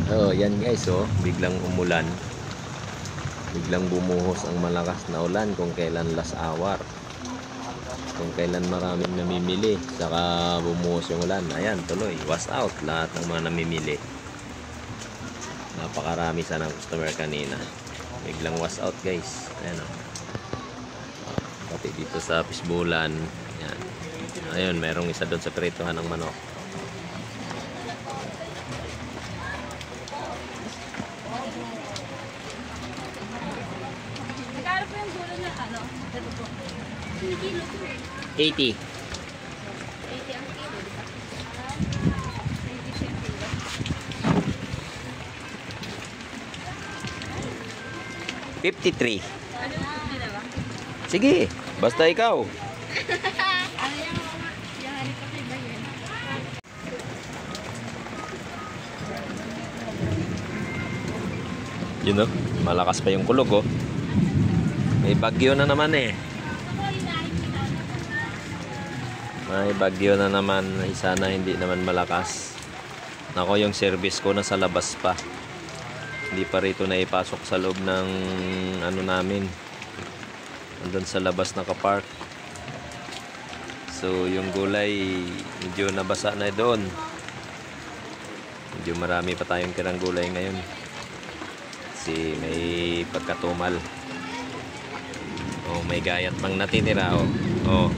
Oh, yan guys, oh, biglang umulan. Biglang bumuhos ang malakas na ulan kung kailan last hour. Kung kailan maraming namimili, saka bumuhos yung ulan. Ayan, tuloy, was out lahat ng mga namimili. Napakarami sana ng customer kanina. Biglang was out guys. Ayan, oh. Pati dito sa Pisbulan. Ayan. Ayun, merong isa doon sa prituhan ng manok. Nagkaroon po yung gulo na ano? Ito po. 80. 80 ang kilo, di ba? 53. Ano yung ba? Sige, basta ikaw. Ano yung mga yari ko kay Bayan? Yun know, malakas pa yung kulog oh. May bagyo na naman eh. May bagyo na naman. Sana hindi naman malakas. Nako, yung service ko nasa labas pa. Hindi pa rito na ipasok sa loob ng ano namin. Andun sa labas nakapark. So yung gulay medyo nabasa na doon. Medyo marami pa tayong tirang gulay ngayon. Kasi may pagkatumal. Oh, may gayat pang natitira oh. Oh.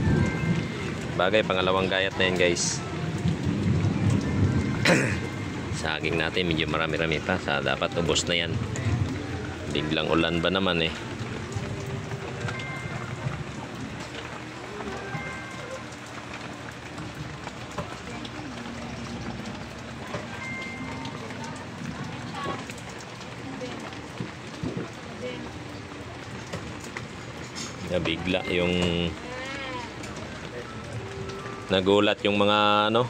Bagay, pangalawang gayat na yan guys. Saging natin medyo marami-rami pa. Dapat ubos na yan. Biglang ulan ba naman eh. Bigla yung nagulat yung mga ano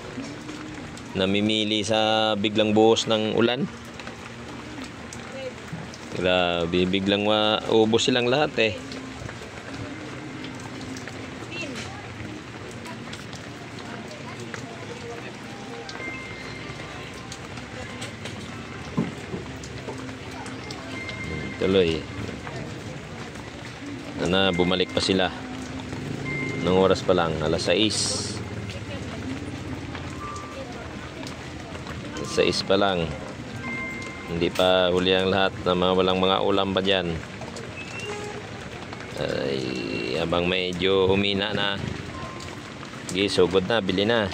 namimili sa biglang buhos ng ulan. Grabe, biglang ubos silang lahat eh. Tuloy na bumalik pa sila ng oras pa lang, alas 6 pa lang, hindi pa huli ang lahat na walang mga ulam pa dyan. Ay, habang medyo humina na, sugod na, bili na.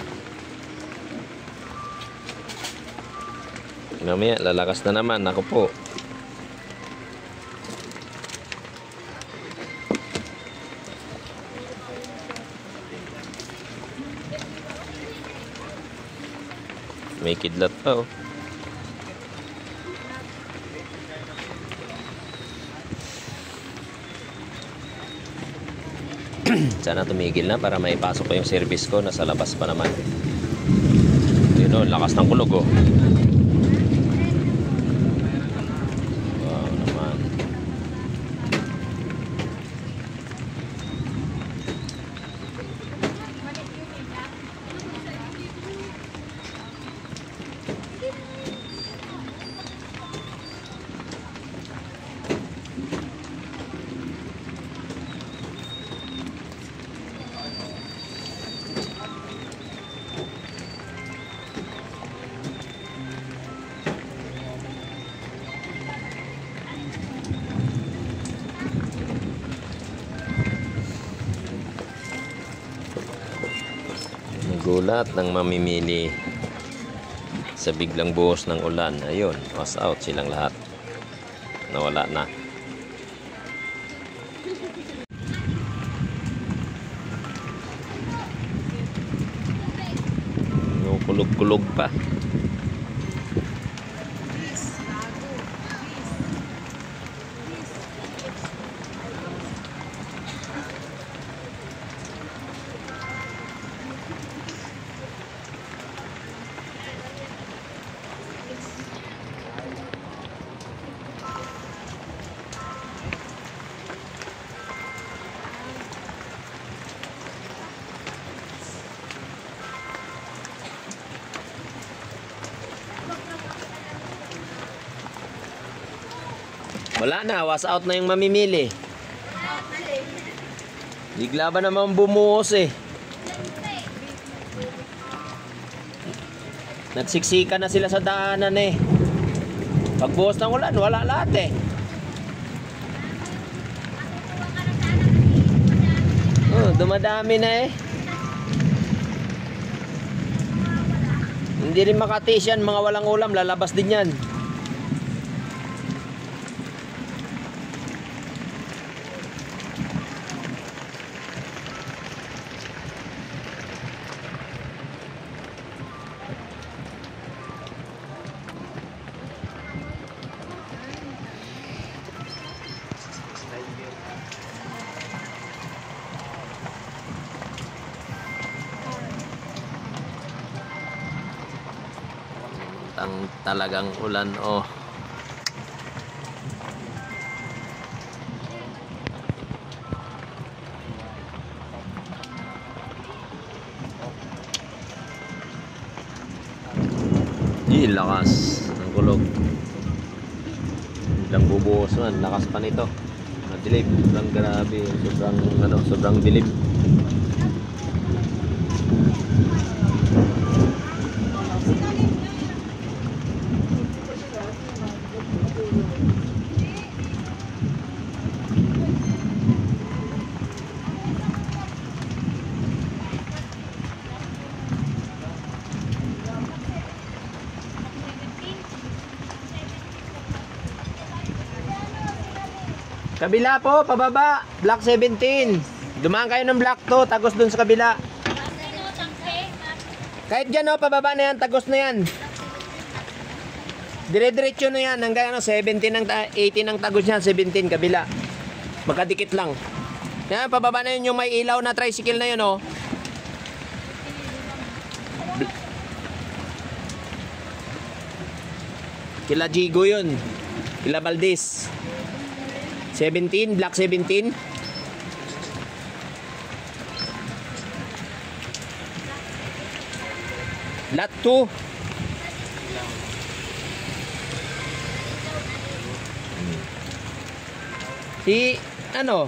Mamaya lalakas na naman. Ako po, may kidlat pa oh. Sana tumigil na para maipasok ko yung service ko. Nasa labas pa naman. Yun oh, lakas ng kulog oh. Wow naman. Gulat ng mamimili sa biglang buhos ng ulan. Ayun, was out silang lahat. Nawala na. Kulog-kulog pa. Wala na, was out na yung mamimili. Bigla ba naman bumuhos eh. Nagsiksika na sila sa daanan eh. Pagbuhos ng ulan, wala lahat eh. Oh, dumadami na eh. Hindi rin makatis yan, mga walang ulam, lalabas din yan. Ang talagang ulan oh. Lakas ng kulog. Biglang bubuhos man, lakas pa nito. Madilim, sobrang grabe, sobrang dilim. Kabila po, pababa. Block 17. Dumaan kayo ng block 2, tagos dun sa kabila. Kahit dyan o, pababa na yan, tagos na yan. Dire-diretso na yan, hanggang 17 ng 18 ang tagos niya, 17 kabila. Magkadikit lang. Yan, pababa na yun yung may ilaw na tricycle na yun o. Kila Jigo yun. Kila Valdez. 17, block 17. Lot 2. Si ano?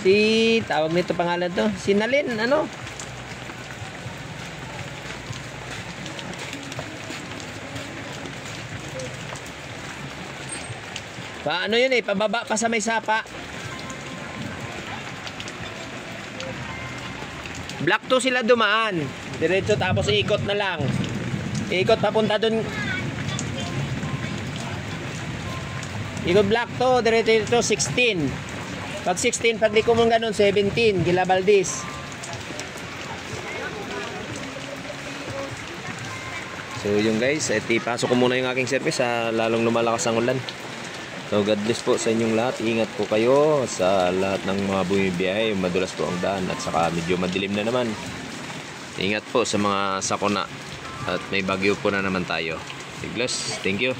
Si tawag nito pangalan to. Si Nalin ano? Paano yun eh, pababa pa sa may sapa. Block 2 sila dumaan. Diretso tapos ikot na lang. Ikot papunta dun. Ikot block 2, diretso 16. Pag 16, pag di ko mong ganun, 17. Gila Valdez. So yun guys, ipasok ko muna yung aking service sa lalong lumalakas ang ulan. So God bless po sa inyong lahat. Ingat po kayo sa lahat ng mga bumibiyahe. Madulas po ang daan at saka medyo madilim na naman. Ingat po sa mga sakuna. At may bagyo po na naman tayo. God bless. Thank you.